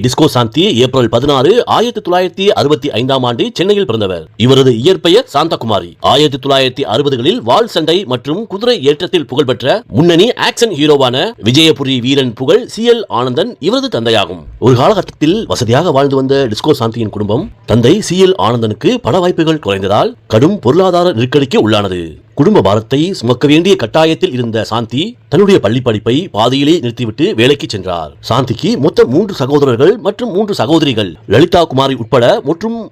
Disco சாந்தி April 16, 1965 ஆண்டு சென்னையில் பிறந்தவர். இவரது இயற்பெயர் சாந்தகுமாரி. 1960களில் வாள் சண்டை மற்றும் குதிரை ஏற்றத்தில் புகழ்பெற்ற முன்னணி ஆக்சன் ஹீரோவான விஜயபுரி வீரன் புகழ் CL ஆனந்தன் இவரது தந்தையாகும். ஒரு காலகட்டத்தில் வசதியாக வாழ்ந்து வந்த டிஸ்கோ சாந்தியின் குடும்பம் தந்தை CL ஆனந்தனுக்கு பல வாய்ப்புகள் குறைந்ததால் கடும் பொருளாதார நெருக்கடிக்கு உள்ளானது. குடும்ப பாரத்தை சுமக்க வேண்டிய கட்டாயத்தில் இருந்த சாந்தி தன்னுடைய பள்ளி படிப்பை பாதியிலே நிறுத்திவிட்டு வேலைக்கு சென்றார். சாந்திக்கு மொத்தம் 3 சகோதரர்கள் மற்றும் 3 சகோதரிகள். லலிதா குமாரி உட்பட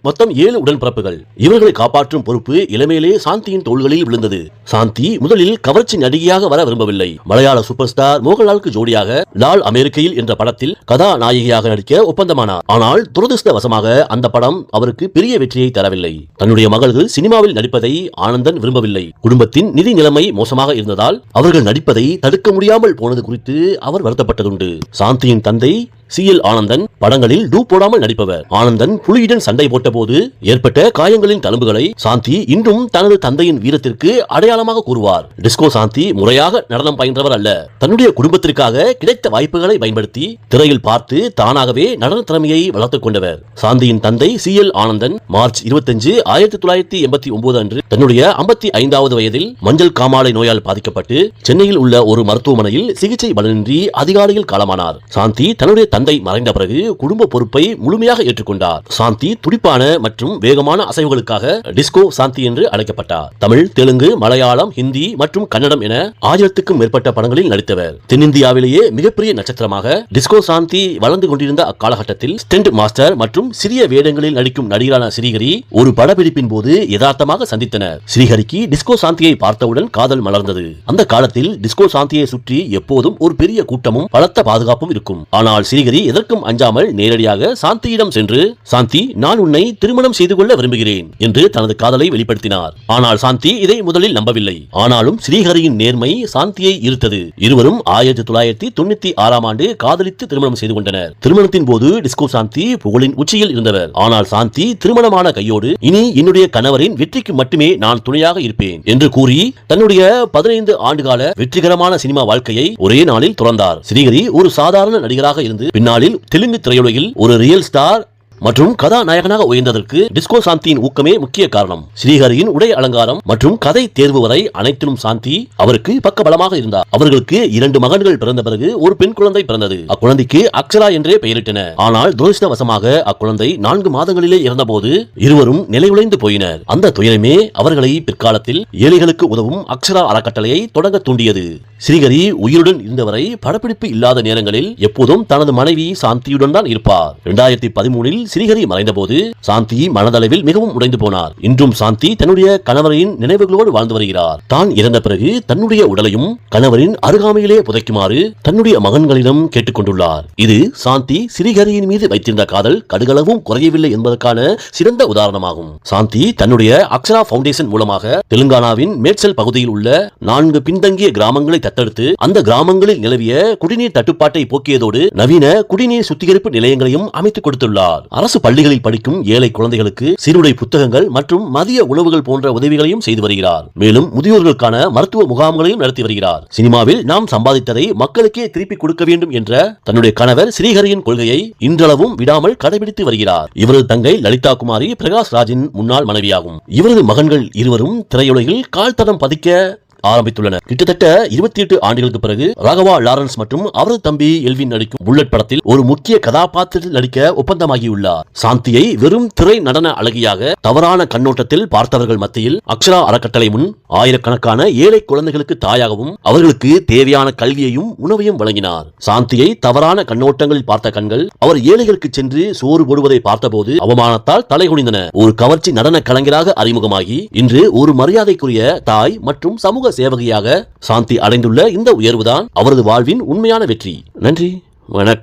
மொத்தம் 7 உடன்பிறப்புகள். இவர்களை காப்பாற்றும் பொறுப்பு இளமையிலே சாந்தியின் தோள்களில் விழுந்தது. சாந்தி முதலில் கவர்ச்சி நடிகையாக வர விரும்பவில்லை. மலையாள சூப்பர் ஸ்டார் மோகன்லாலுக்கு ஜோடியாக லால் அமெரிக்கையில் என்ற படத்தில் கதாநாயகியாக நடிக்க ஒப்பந்தமானார். ஆனால் துரதிருஷ்டவசமாக அந்த படம் அவருக்கு பெரிய வெற்றியை தரவில்லை. தன்னுடைய மகள்கள் சினிமாவில் நடிப்பதை ஆனந்தன் விரும்பவில்லை. குடும்பத்தின் நிதி நிலைமை மோசமாக இருந்ததால் அவர்கள் நடிப்பதை தடுக்க முடியாமல் போனது குறித்து அவர் வருத்தப்பட்டதுண்டு. சாந்தியின் தந்தை CL ஆனந்தன் படங்களில் டூ போடாமல் நடிப்பவர். ஆனந்தன் புலியுடன் சண்டை போட்ட போது ஏற்பட்ட காயங்களின் தழும்புகளை சாந்தி இன்றும் தனது தந்தையின் வீரத்திற்கு அடையாளமாக கூறுவார். டிஸ்கோ சாந்தி முறையாக நடனம் பயின்றவர் அல்ல. தன்னுடைய குடும்பத்திற்காக கிடைத்த வாய்ப்புகளை பயன்படுத்தி திரையில் பார்த்து தானாகவே நடன திறமையை வளர்த்துக் கொண்டவர். சாந்தியின் தந்தை CL ஆனந்தன் மார்ச் 25, 1989 அன்று தன்னுடைய 55வது வயதில் மஞ்சள் காமாலை நோயால் பாதிக்கப்பட்டு சென்னையில் உள்ள ஒரு மருத்துவமனையில் சிகிச்சை பலனின்றி அதிகாலையில் காலமானார். சாந்தி தன்னுடைய தந்தை மறைந்த பிறகு குடும்ப பொறுப்பை முழுமையாக ஏற்றுக்கொண்டார். சாந்தி துடிப்பான மற்றும் வேகமான அசைவுகளுக்காக டிஸ்கோ சாந்தி என்று அழைக்கப்பட்டார். தமிழ், தெலுங்கு, மலையாளம், ஹிந்தி மற்றும் கன்னடம் என 1000க்கும் மேற்பட்ட படங்களில் நடித்தவர். தென்னிந்தியாவிலேயே மிகப்பெரிய நட்சத்திரமாக டிஸ்கோ சாந்தி வளர்ந்து கொண்டிருந்த அக்காலகட்டத்தில் ஸ்டண்ட் மாஸ்டர் மற்றும் சிறிய வேடங்களில் நடிக்கும் நடிகரான ஸ்ரீஹரி ஒரு படப்பிடிப்பின் போது யதார்த்தமாக சந்தித்தனர். ஸ்ரீஹரிக்கு டிஸ்கோ சாந்தியை பார்த்தவுடன் காதல் மலர்ந்தது. அந்த காலத்தில் டிஸ்கோ சாந்தியை சுற்றி எப்போதும் ஒரு பெரிய கூட்டமும் பலத்த பாதுகாப்பும் இருக்கும். ஆனால் ஸ்ரீஹரி எதற்கும் அஞ்சாமல் நேரடியாக சாந்தியிடம் சென்று, சாந்தி, நான் உன்னை திருமணம் செய்து கொள்ள விரும்புகிறேன் என்று தனது காதலை வெளிப்படுத்தினார். ஆனால் சாந்தி இதை முதலில் நம்பவில்லை. ஆனாலும் ஸ்ரீஹரியின் நேர்மை சாந்தியை ஈர்த்தது. இருவரும் 1996 ஆண்டு காதலித்து திருமணம் செய்து கொண்டனர். திருமணத்தின் போது டிஸ்கோ சாந்தி புகழின் உச்சியில் இருந்தவர். ஆனால் சாந்தி திருமணமான கையோடு இனி என்னுடைய கணவரின் வெற்றிக்கு மட்டுமே நான் துணையாக இருப்பேன் என்று கூறி தன்னுடைய 15 ஆண்டுகால வெற்றிகரமான சினிமா வாழ்க்கையை ஒரே நாளில் துறந்தார். ஸ்ரீஹரி ஒரு சாதாரண நடிகராக இருந்து பின்னாளில் தெலுங்கு திரையுலகில் ஒரு ரியல் ஸ்டார் மற்றும் கதாநாயகனாக உயர்ந்ததற்கு டிஸ்கோ சாந்தியின் ஊக்கமே முக்கிய காரணம். ஸ்ரீஹரியின் உடை அலங்காரம் மற்றும் கதை தேர்வு வரை அனைத்திலும் சாந்தி அவருக்கு பக்கபலமாக இருந்தார். அவர்களுக்கு 2 மகன்கள் பிறந்த பிறகு ஒரு பெண் குழந்தை பிறந்தது. அக்குழந்தைக்கு அக்ஷரா என்றே பெயரிட்டனர். ஆனால் துரதிருஷ்டவசமாக அக்குழந்தை 4 மாதங்களிலே இறந்தபோது இருவரும் நிலையுலைந்து போயினர். அந்த துயரமே அவர்களை பிற்காலத்தில் ஏழைகளுக்கு உதவும் அக்ஷரா அறக்கட்டளையை தொடங்க தூண்டியது. ஸ்ரீஹரி உயிருடன் இருந்தவரை படப்பிடிப்பு இல்லாத நேரங்களில் எப்போதும் தனது மனைவி சாந்தியுடன் தான் இருப்பார். 2013இல் ஸ்ரீஹரி மறைந்தபோது சாந்தி மனதளவில் மிகவும் உடைந்து போனார். இன்றும் சாந்தி தன்னுடைய கணவரின் நினைவுகளோடு வாழ்ந்து வருகிறார். தான் இறந்த பிறகு தன்னுடைய உடலையும் கணவரின் அருகாமையிலே புதைக்குமாறு தன்னுடைய மகன்களிடம் கேட்டுக்கொண்டுள்ளார். இது சாந்தி ஸ்ரீஹரியின் மீது வைத்திருந்த காதல் கடுகளவும் குறையவில்லை என்பதற்கான சிறந்த உதாரணமாகும். சாந்தி தன்னுடைய அக்ஷரா பவுண்டேஷன் மூலமாக தெலுங்கானாவின் மேட்சல் பகுதியில் உள்ள 4 பின்தங்கிய கிராமங்களை தத்தெடுத்து அந்த கிராமங்களில் நிலவிய குடிநீர் தட்டுப்பாட்டை போக்கியதோடு நவீன குடிநீர் சுத்திகரிப்பு நிலையங்களையும் அமைத்துக் கொடுத்துள்ளார். அரசு பள்ளிகளில் படிக்கும் ஏழை குழந்தைகளுக்கு சீருடை புத்தகங்கள் மற்றும் மதிய உணவுகள் போன்ற உதவிகளையும் செய்து வருகிறார். மேலும் முதியோர்களுக்கான மருத்துவ முகாம்களையும் நடத்தி வருகிறார். சினிமாவில் நாம் சம்பாதித்ததை மக்களுக்கே திருப்பி கொடுக்க வேண்டும் என்ற தன்னுடைய கணவர் ஸ்ரீஹரியின் கொள்கையை இன்றளவும் விடாமல் கடைபிடித்து வருகிறார். இவரது தங்கை லலிதா குமாரி பிரகாஷ் ராஜின் முன்னாள் மனைவியாகும். இவரது மகன்கள் இருவரும் திரையுலகில் கால் தடம் பதிக்க ஆரம்பித்துள்ளனர். கிட்டத்தட்ட 28 ஆண்டுகளுக்கு பிறகு ராகவா லாரன்ஸ் மற்றும் அவரது தம்பி எல்வின் நடிக்கும் புல்லட் படத்தில் ஒரு முக்கிய கதாபாத்திரத்தில் நடிக்க ஒப்பந்தமாகியுள்ளார். சாந்தியை வெறும் திரை நடன அழகியாக தவறான கண்ணோட்டத்தில் பார்த்தவர்கள் மத்தியில் அக்ஷரா அறக்கட்டளை முன் ஆயிரக்கணக்கான ஏழை குழந்தைகளுக்கு தாயாகவும் அவர்களுக்கு தேவையான கல்வியையும் உணவையும் வழங்கினார். சாந்தியை தவறான கண்ணோட்டங்களில் பார்த்த கண்கள் அவர் ஏழைகளுக்கு சென்று சோறு போடுவதை பார்த்தபோது அவமானத்தால் தலைகுனிந்தன. ஒரு கவர்ச்சி நடன கலைஞராக அறிமுகமாகி இன்று ஒரு மரியாதைக்குரிய தாய் மற்றும் சமூக சேவகியாக சாந்தி அடைந்துள்ள இந்த உயர்வுதான் அவரது வாழ்வின் உண்மையான வெற்றி. நன்றி, வணக்கம்.